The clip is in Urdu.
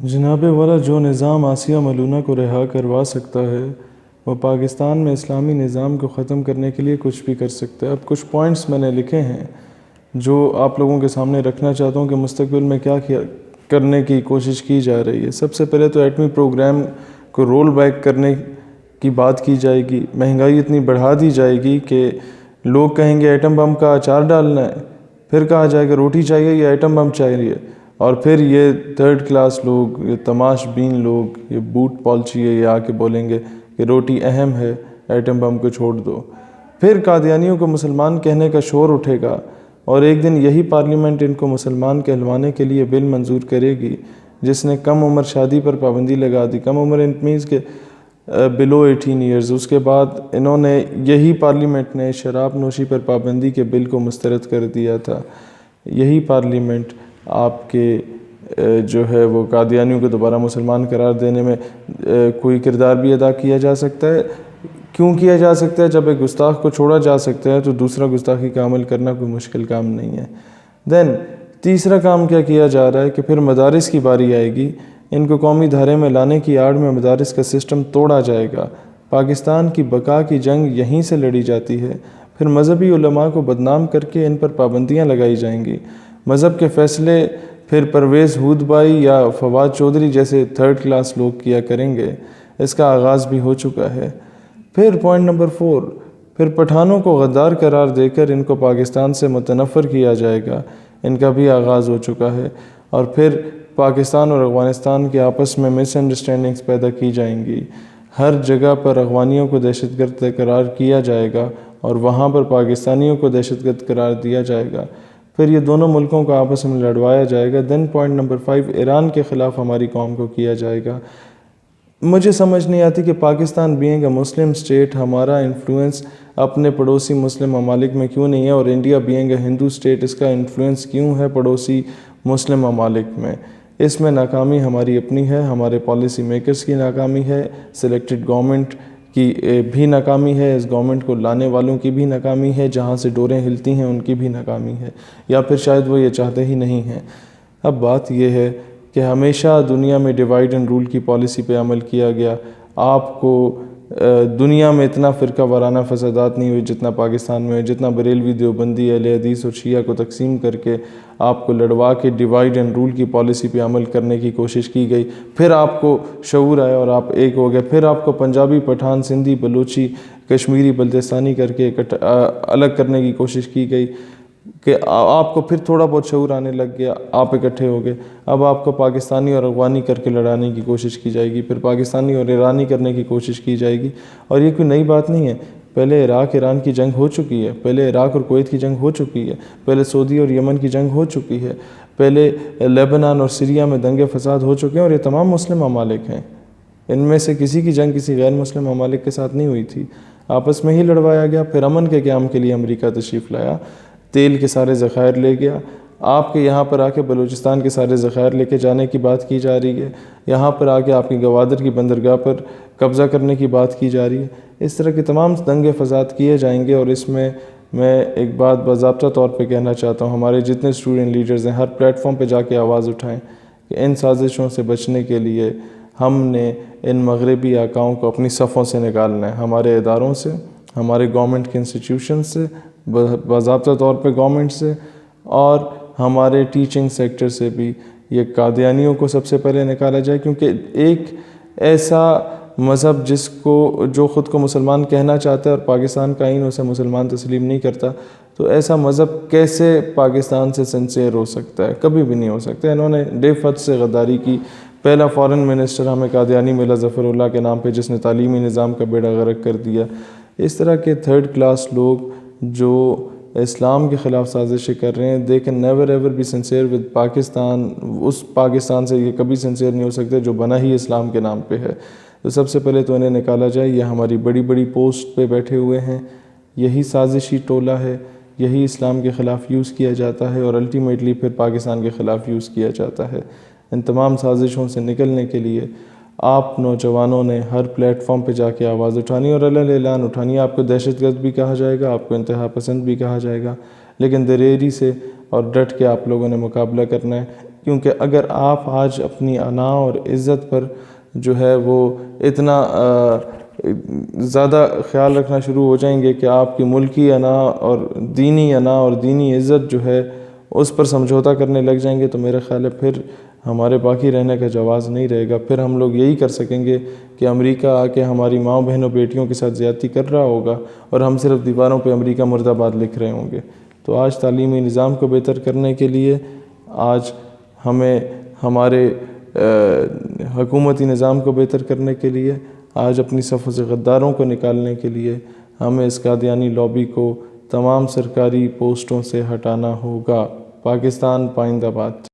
جناب والا، جو نظام آسیہ ملونہ کو رہا کروا سکتا ہے وہ پاکستان میں اسلامی نظام کو ختم کرنے کے لیے کچھ بھی کر سکتا ہے۔ اب کچھ پوائنٹس میں نے لکھے ہیں جو آپ لوگوں کے سامنے رکھنا چاہتا ہوں کہ مستقبل میں کیا کرنے کی کوشش کی جا رہی ہے۔ سب سے پہلے تو ایٹمی پروگرام کو رول بیک کرنے کی بات کی جائے گی۔ مہنگائی اتنی بڑھا دی جائے گی کہ لوگ کہیں گے ایٹم بم کا اچار ڈالنا ہے، پھر کہا جائے گا روٹی چاہیے یا ایٹم بم چاہیے، اور پھر یہ تھرڈ کلاس لوگ، یہ تماش بین لوگ، یہ بوٹ پالچی ہے، یہ آ کے بولیں گے کہ روٹی اہم ہے، ایٹم بم کو چھوڑ دو۔ پھر قادیانیوں کو مسلمان کہنے کا شور اٹھے گا، اور ایک دن یہی پارلیمنٹ ان کو مسلمان کہلوانے کے لیے بل منظور کرے گی جس نے کم عمر شادی پر پابندی لگا دی۔ کم عمر اٹ مینس کہ بلو 18 ایئرز۔ اس کے بعد انہوں نے یہی پارلیمنٹ نے شراب نوشی پر پابندی کے بل کو مسترد کر دیا تھا۔ یہی پارلیمنٹ آپ کے جو ہے وہ قادیانیوں کو دوبارہ مسلمان قرار دینے میں کوئی کردار بھی ادا کیا جا سکتا ہے۔ کیوں کیا جا سکتا ہے؟ جب ایک گستاخ کو چھوڑا جا سکتا ہے تو دوسرا گستاخی کا عمل کرنا کوئی مشکل کام نہیں ہے۔ دین تیسرا کام کیا کیا جا رہا ہے کہ پھر مدارس کی باری آئے گی۔ ان کو قومی دھارے میں لانے کی آڑ میں مدارس کا سسٹم توڑا جائے گا۔ پاکستان کی بقا کی جنگ یہیں سے لڑی جاتی ہے۔ پھر مذہبی علماء کو بدنام کر کے ان پر پابندیاں لگائی جائیں گی۔ مذہب کے فیصلے پھر پرویز ہود بھائی یا فواد چودھری جیسے تھرڈ کلاس لوگ کیا کریں گے۔ اس کا آغاز بھی ہو چکا ہے۔ پھر پوائنٹ نمبر 4، پھر پٹھانوں کو غدار قرار دے کر ان کو پاکستان سے متنفر کیا جائے گا۔ ان کا بھی آغاز ہو چکا ہے۔ اور پھر پاکستان اور افغانستان کے آپس میں مس انڈرسٹینڈنگز پیدا کی جائیں گی۔ ہر جگہ پر افغانیوں کو دہشت گرد قرار کیا جائے گا اور وہاں پر پاکستانیوں کو دہشت گرد قرار دیا جائے گا۔ پھر یہ دونوں ملکوں کو آپس میں لڑوایا جائے گا۔ دین پوائنٹ نمبر 5، ایران کے خلاف ہماری قوم کو کیا جائے گا۔ مجھے سمجھ نہیں آتی کہ Pakistan being a Muslim state ہمارا انفلوئنس اپنے پڑوسی مسلم ممالک میں کیوں نہیں ہے، اور India being a Hindu state اس کا انفلوئنس کیوں ہے پڑوسی مسلم ممالک میں۔ اس میں ناکامی ہماری اپنی ہے، ہمارے پالیسی میکرز کی ناکامی ہے، سلیکٹڈ گورنمنٹ کی بھی ناکامی ہے، اس گورنمنٹ کو لانے والوں کی بھی ناکامی ہے، جہاں سے ڈوریں ہلتی ہیں ان کی بھی ناکامی ہے، یا پھر شاید وہ یہ چاہتے ہی نہیں ہیں۔ اب بات یہ ہے کہ ہمیشہ دنیا میں ڈیوائیڈ اینڈ رول کی پالیسی پہ عمل کیا گیا۔ آپ کو دنیا میں اتنا فرقہ وارانہ فسادات نہیں ہوئی جتنا پاکستان میں، جتنا بریلوی دیوبندی اہل حدیث اور شیعہ کو تقسیم کر کے آپ کو لڑوا کے ڈیوائیڈ اینڈ رول کی پالیسی پہ عمل کرنے کی کوشش کی گئی۔ پھر آپ کو شعور آیا اور آپ ایک ہو گئے۔ پھر آپ کو پنجابی، پٹھان، سندھی، بلوچی، کشمیری، بلتستانی کر کے الگ کرنے کی کوشش کی گئی کہ آپ کو پھر تھوڑا بہت شعور آنے لگ گیا، آپ اکٹھے ہو گئے۔ اب آپ کو پاکستانی اور افغانی کر کے لڑانے کی کوشش کی جائے گی، پھر پاکستانی اور ایرانی کرنے کی کوشش کی جائے گی۔ اور یہ کوئی نئی بات نہیں ہے، پہلے عراق ایران کی جنگ ہو چکی ہے، پہلے عراق اور کویت کی جنگ ہو چکی ہے، پہلے سعودی اور یمن کی جنگ ہو چکی ہے، پہلے لیبنان اور سیریا میں دنگے فساد ہو چکے ہیں، اور یہ تمام مسلم ممالک ہیں۔ ان میں سے کسی کی جنگ کسی غیر مسلم ممالک کے ساتھ نہیں ہوئی تھی، آپس میں ہی لڑوایا گیا۔ پھر امن کے قیام کے لیے امریکہ تشریف لایا، تیل کے سارے ذخائر لے گیا۔ آپ کے یہاں پر آ کے بلوچستان کے سارے ذخائر لے کے جانے کی بات کی جا رہی ہے، یہاں پر آ کے آپ کی گوادر کی بندرگاہ پر قبضہ کرنے کی بات کی جا رہی ہے۔ اس طرح کے تمام دنگے فساد کیے جائیں گے، اور اس میں ایک بات باضابطہ طور پہ کہنا چاہتا ہوں، ہمارے جتنے اسٹوڈنٹ لیڈرز ہیں ہر پلیٹ فارم پہ جا کے آواز اٹھائیں کہ ان سازشوں سے بچنے کے لیے ہم نے ان مغربی آقاؤں کو اپنی صفوں سے نکالنا ہے، ہمارے اداروں سے، ہمارے گورنمنٹ کے انسٹیٹیوشن سے، باضابطہ طور پہ گورنمنٹ سے، اور ہمارے ٹیچنگ سیکٹر سے بھی۔ یہ قادیانیوں کو سب سے پہلے نکالا جائے، کیونکہ ایک ایسا مذہب جو خود کو مسلمان کہنا چاہتا ہے اور پاکستان کا آئین اسے مسلمان تسلیم نہیں کرتا، تو ایسا مذہب کیسے پاکستان سے سنسیئر ہو سکتا ہے؟ کبھی بھی نہیں ہو سکتا۔ انہوں نے ڈیف حد سے غداری کی۔ پہلا فارن منسٹر ہمیں قادیانی ملا ظفر اللہ کے نام پہ، جس نے تعلیمی نظام کا بیڑا غرق کر دیا۔ اس طرح کے تھرڈ کلاس لوگ جو اسلام کے خلاف سازشیں کر رہے ہیں، they can never ever be sincere with Pakistan. اس پاکستان سے یہ کبھی سنسیئر نہیں ہو سکتے جو بنا ہی اسلام کے نام پہ ہے۔ تو سب سے پہلے تو انہیں نکالا جائے۔ یہ ہماری بڑی بڑی پوسٹ پہ بیٹھے ہوئے ہیں، یہی سازشی ٹولہ ہے، یہی اسلام کے خلاف یوز کیا جاتا ہے، اور الٹیمیٹلی پھر پاکستان کے خلاف یوز کیا جاتا ہے۔ ان تمام سازشوں سے نکلنے کے لیے آپ نوجوانوں نے ہر پلیٹ فارم پہ جا کے آواز اٹھانی اور اعلان اٹھانی ہے۔ آپ کو دہشت گرد بھی کہا جائے گا، آپ کو انتہا پسند بھی کہا جائے گا، لیکن دلیری سے اور ڈٹ کے آپ لوگوں نے مقابلہ کرنا ہے۔ کیونکہ اگر آپ آج اپنی انا اور عزت پر جو ہے وہ اتنا زیادہ خیال رکھنا شروع ہو جائیں گے کہ آپ کی ملکی انا اور دینی عزت جو ہے اس پر سمجھوتہ کرنے لگ جائیں گے، تو میرا خیال ہے پھر ہمارے باقی رہنے کا جواز نہیں رہے گا۔ پھر ہم لوگ یہی کر سکیں گے کہ امریکہ آ کے ہماری ماں بہنوں بیٹیوں کے ساتھ زیادتی کر رہا ہوگا اور ہم صرف دیواروں پہ امریکہ مرد آباد لکھ رہے ہوں گے۔ تو آج تعلیمی نظام کو بہتر کرنے کے لیے، آج ہمیں ہمارے حکومتی نظام کو بہتر کرنے کے لیے، آج اپنی صفوں سے غداروں کو نکالنے کے لیے ہمیں اس قادیانی لابی کو تمام سرکاری پوسٹوں سے ہٹانا ہوگا۔ پاکستان پائندہ باد۔